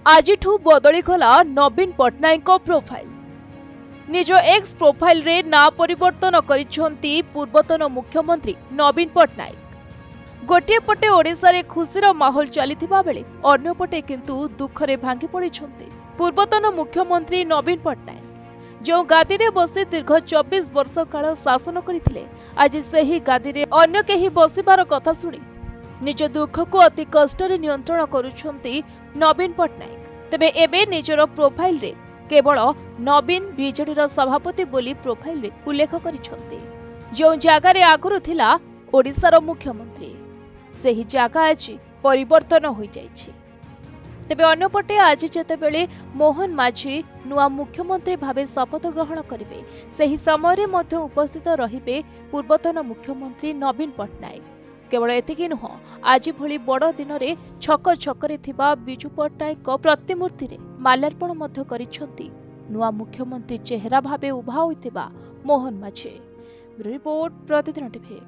आजिठू बदलीगला नवीन Patnaik profile. निज x profile रे ना परिवर्तन करिसेंती पूर्वतन मुख्यमंत्री नवीन पट्टनायक। गोटे पटे ओडिशा रे खुशीर माहौल चलिथिबा बेले अन्य पटे किंतु दुखरे भांगी पड़िछंती पूर्वतन मुख्यमंत्री नवीन पट्टनायक। जो गादी रे बसी दीर्घ 24 वर्ष काल शासन करथिले, आज सेही गादी रे अन्य केही बसिबार कथा सुनी निज दुख को अति कष्ट रे नियंत्रण करुछंती नवीन पट्टनायक। तेबे एबे निजर प्रोफाइल रे केवल नवीन बीजेडी सभापति बोली प्रोफाइल रे उल्लेख करिछंती। जो जगह रे आगुरु थिला ओडिशार मुख्यमंत्री, सेही जगह आज परिवर्तन होई जायछि। तेबे अन्यपटे आज जेतेबेले मोहन माझी नुआ मुख्यमंत्री भावे शपथ ग्रहण करिवे, सेही समय रे मध्य उपस्थित रहिबे पूर्वतन मुख्यमंत्री नवीन पट्टनायक। केवल एतिकी नुह, आज भली बड़ दिन रे छक छकरे थिबा बिजू पट्टनायक प्रतिमूर्ति रे माल्यार्पण मध्य करिछंती नुआ मुख्यमंत्री चेहरा भावे उभा होइतिबा मोहन माझी। रिपोर्ट प्रतिदिन टीवी।